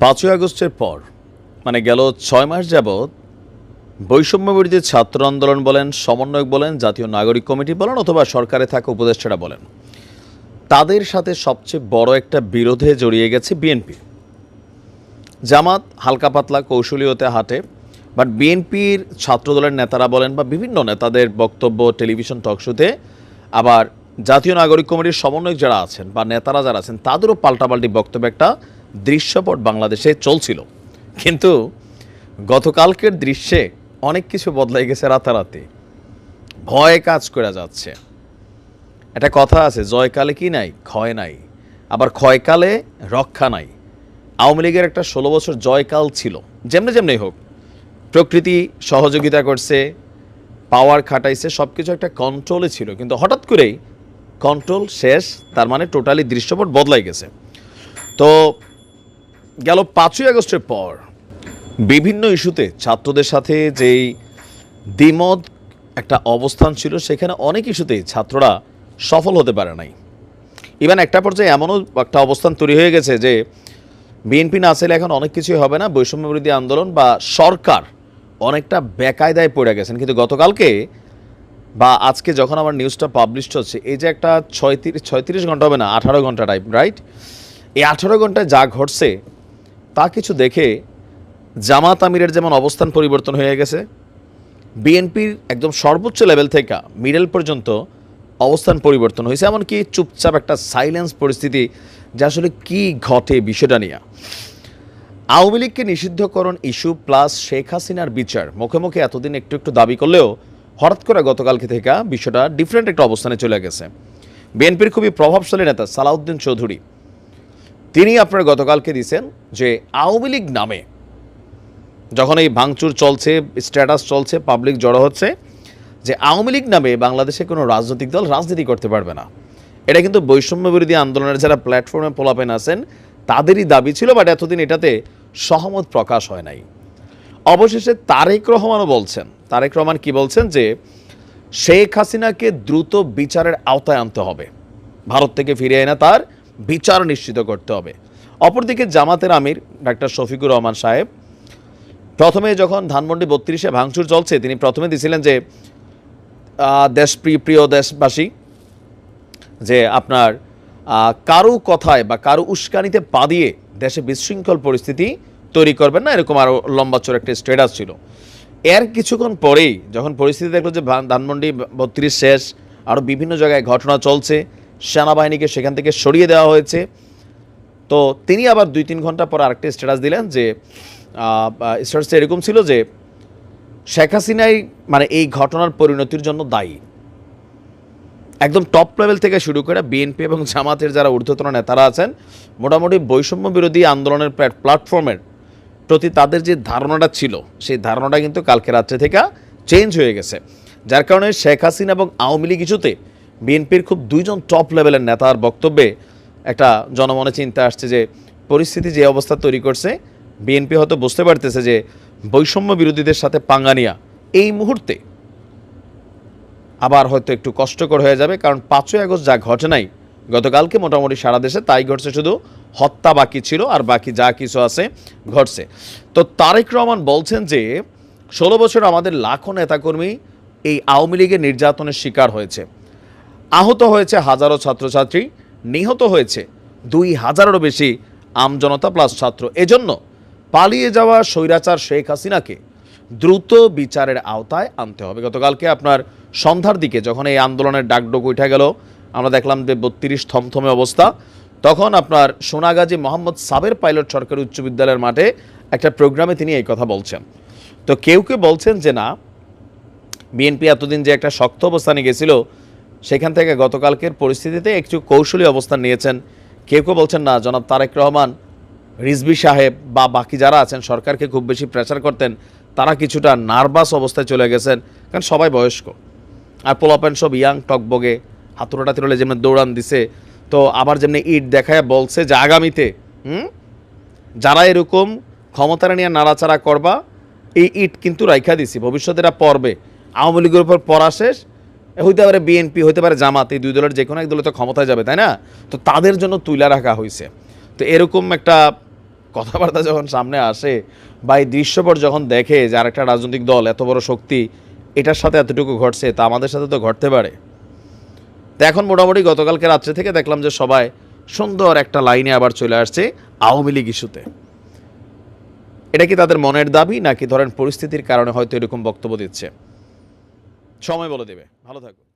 5ই আগস্টের পর মানে গেল 6 মাস যাবৎ বৈষম্যবিরোধী ছাত্র আন্দোলন বলেন, সমন্বয়ক বলেন, জাতীয় নাগরিক কমিটি বলেন অথবা সরকারে থাকা উপদেষ্টারা বলেন, তাদের সাথে সবচেয়ে বড় একটা বিরোধে জড়িয়ে গেছে বিএনপি। জামাত হালকা পাতলা কৌশলীয়তে হাঁটে, বাট বিএনপির ছাত্রদলের নেতারা বলেন বা বিভিন্ন নেতাদের বক্তব্য টেলিভিশন টকশোতে, আবার জাতীয় নাগরিক কমিটির সমন্বয়ক যারা আছেন বা নেতারা যারা আছেন তাদেরও পাল্টাপাল্টি বক্তব্য একটা দৃশ্যপট বাংলাদেশে চলছিল। কিন্তু গতকালকের দৃশ্যে অনেক কিছু বদলাই গেছে রাতারাতি, ভয় কাজ করে যাচ্ছে। একটা কথা আছে, জয়কালে কি নাই ক্ষয় নাই, আবার ক্ষয়কালে রক্ষা নাই। আওয়ামী লীগের একটা 16 বছর জয়কাল ছিল, যেমনি যেমনি হোক প্রকৃতি সহযোগিতা করছে, পাওয়ার খাটাইছে, সব কিছু একটা কন্ট্রোলে ছিল। কিন্তু হঠাৎ করেই কন্ট্রোল শেষ, তার মানে টোটালি দৃশ্যপট বদলাই গেছে। তো গেল 5ই আগস্টের পর বিভিন্ন ইস্যুতে ছাত্রদের সাথে যেই দ্বিমত একটা অবস্থান ছিল, সেখানে অনেক ইস্যুতেই ছাত্ররা সফল হতে পারে নাই। ইভেন একটা পর্যায়ে এমনও একটা অবস্থান তৈরি হয়ে গেছে যে বিএনপি না চাইলে এখন অনেক কিছুই হবে না, বৈষম্যবিরোধী আন্দোলন বা সরকার অনেকটা বেকায়দায় পড়ে গেছেন। কিন্তু গতকালকে বা আজকে যখন আমার নিউজটা পাবলিশ হচ্ছে, এই যে একটা 36 ঘন্টা হবে না, 18 ঘন্টা টাইম, রাইট? এই 18 ঘন্টায় যা ঘটছে তা কিছু দেখে জামাত আমিরের যেমন অবস্থান পরিবর্তন হয়ে গেছে, বিএনপির একদম সর্বোচ্চ লেভেল থেকে মিডল পর্যন্ত অবস্থান পরিবর্তন হয়েছে। এমনকি চুপচাপ একটা সাইলেন্স পরিস্থিতি, যে আসলে কী ঘটে বিষয়টা নিয়ে। আওয়ামী লীগকে নিষিদ্ধকরণ ইস্যু প্লাস শেখ হাসিনার বিচার মুখে মুখে এতদিন একটু একটু দাবি করলেও হঠাৎ করে গতকালকে থেকে বিষয়টা ডিফারেন্ট একটা অবস্থানে চলে গেছে। বিএনপির খুবই প্রভাবশালী নেতা সালাউদ্দিন চৌধুরী, তিনি আপনার গতকালকে দিয়েছেন যে আওয়ামী লীগ নামে যখন এই ভাঙচুর চলছে, স্ট্যাটাস চলছে, পাবলিক জড়ো হচ্ছে, যে আওয়ামী লীগ নামে বাংলাদেশে কোনো রাজনৈতিক দল রাজনীতি করতে পারবে না। এটা কিন্তু বৈষম্য বিরোধী আন্দোলনের যারা প্ল্যাটফর্মে পোলাপেন আছেন তাদেরই দাবি ছিল, বাট এতদিন এটাতে সহমত প্রকাশ হয় নাই। অবশেষে তারেক রহমানও বলছেন, তারেক রহমান কি বলছেন, যে শেখ হাসিনাকে দ্রুত বিচারের আওতায় আনতে হবে, ভারত থেকে ফিরে এনে তার বিচার নিশ্চিত করতে হবে। অপরদিকে জামাতের আমির ডাক্তার শফিকুর রহমান সাহেব প্রথমে যখন ধানমন্ডি 32-এ ভাঙচুর চলছে, তিনি প্রথমে দিয়েছিলেন যে প্রিয় দেশবাসী, যে আপনার কারো কথায় বা কারো উস্কানিতে পা দিয়ে দেশে বিশৃঙ্খল পরিস্থিতি তৈরি করবেন না, এরকম আরও লম্বা চড় একটা স্ট্যাটাস ছিল। এর কিছুক্ষণ পরেই যখন পরিস্থিতি দেখলো যে ধানমন্ডি 32 শেষ, আরও বিভিন্ন জায়গায় ঘটনা চলছে, সেনাবাহিনীকে সেখান থেকে সরিয়ে দেওয়া হয়েছে, তো তিনি আবার 2-3 ঘন্টা পর আরেকটা স্ট্যাটাস দিলেন, যে স্ট্যাটাসটা এরকম ছিল যে শেখ হাসিনাই মানে এই ঘটনার পরিণতির জন্য দায়ী। একদম টপ লেভেল থেকে শুরু করে বিএনপি এবং জামাতের যারা ঊর্ধ্বতন নেতারা আছেন, মোটামুটি বৈষম্য বিরোধী আন্দোলনের প্ল্যাটফর্মের প্রতি তাদের যে ধারণাটা ছিল, সেই ধারণাটা কিন্তু কালকে রাত্রে থেকে চেঞ্জ হয়ে গেছে। যার কারণে শেখ হাসিনা এবং আওয়ামী লীগ ইস্যুতে বিএনপির খুব 2জন টপ লেভেলের নেতার বক্তব্যে একটা জনমনে চিন্তা আসছে যে পরিস্থিতি যে অবস্থা তৈরি করছে, বিএনপি হয়তো বুঝতে পারতেছে যে বৈষম্য বিরোধীদের সাথে পাঙ্গা নিয়া এই মুহূর্তে আবার হয়তো একটু কষ্টকর হয়ে যাবে। কারণ 5ই আগস্ট যা ঘটে নাই গতকালকে, মোটামুটি সারা দেশে তাই ঘটছে, শুধু হত্যা বাকি ছিল, আর বাকি যা কিছু আছে ঘটছে। তো তারেক রহমান বলছেন যে 16 বছর আমাদের লাখো নেতাকর্মী এই আওয়ামী লীগের নির্যাতনের শিকার হয়েছে, আহত হয়েছে হাজারো ছাত্রছাত্রী, নিহত হয়েছে 2000-এরও বেশি আমজনতা প্লাস ছাত্র। এজন্য পালিয়ে যাওয়া স্বৈরাচার শেখ হাসিনাকে দ্রুত বিচারের আওতায় আনতে হবে। গতকালকে আপনার সন্ধ্যার দিকে যখন এই আন্দোলনের ডাকডোক উঠে গেল, আমরা দেখলাম যে 32 থমথমে অবস্থা, তখন আপনার সোনাগাজী মোহাম্মদ সাবের পাইলট সরকারি উচ্চ বিদ্যালয়ের মাঠে একটা প্রোগ্রামে তিনি এই কথা বলছেন। তো কেউ কেউ বলছেন যে না, বিএনপি এতদিন যে একটা শক্ত অবস্থানে গেছিল, সেখান থেকে গতকালকের পরিস্থিতিতে একটু কৌশলী অবস্থান নিয়েছেন। কেউ কেউ বলছেন না, জনাব তারেক রহমান, রিজভী সাহেব বা বাকি যারা আছেন সরকারকে খুব বেশি প্রেসার করতেন, তারা কিছুটা নার্ভাস অবস্থায় চলে গেছেন, কারণ সবাই বয়স্ক আর পোলাপেন সব ইয়াং টকবগে, হাতুড়াটা তিরলে যেমন দৌড়ান দিছে, তো আবার যেমনি ইট দেখায় বলছে যে আগামীতে যারা এরকম ক্ষমতারা নিয়ে নাড়াচাড়া করবা, এই ইট কিন্তু রাইখা দিছি, ভবিষ্যতে এরা পড়বে, আওয়ামী লীগের উপর পড়া শেষ, হইতে পারে বিএনপি, হইতে পারে জামাত, এই 2 দলের যে কোনো এক দলে তো ক্ষমতায় যাবে, তাই না? তো তাদের জন্য তুলে রাখা হয়েছে। তো এরকম একটা কথাবার্তা যখন সামনে আসে বা এই দৃশ্যপট যখন দেখে যে আরেকটা রাজনৈতিক দল এত বড় শক্তি, এটার সাথে এতটুকু ঘটছে, তা আমাদের সাথে তো ঘটতে পারে। তো এখন মোটামুটি গতকালকে রাত্রে থেকে দেখলাম যে সবাই সুন্দর একটা লাইনে আবার চলে আসছে আওয়ামী লীগ ইস্যুতে। এটা কি তাদের মনের দাবি, নাকি ধরেন পরিস্থিতির কারণে হয়তো এরকম বক্তব্য দিচ্ছে? সময় বলে দেবে। ভালো থাকো।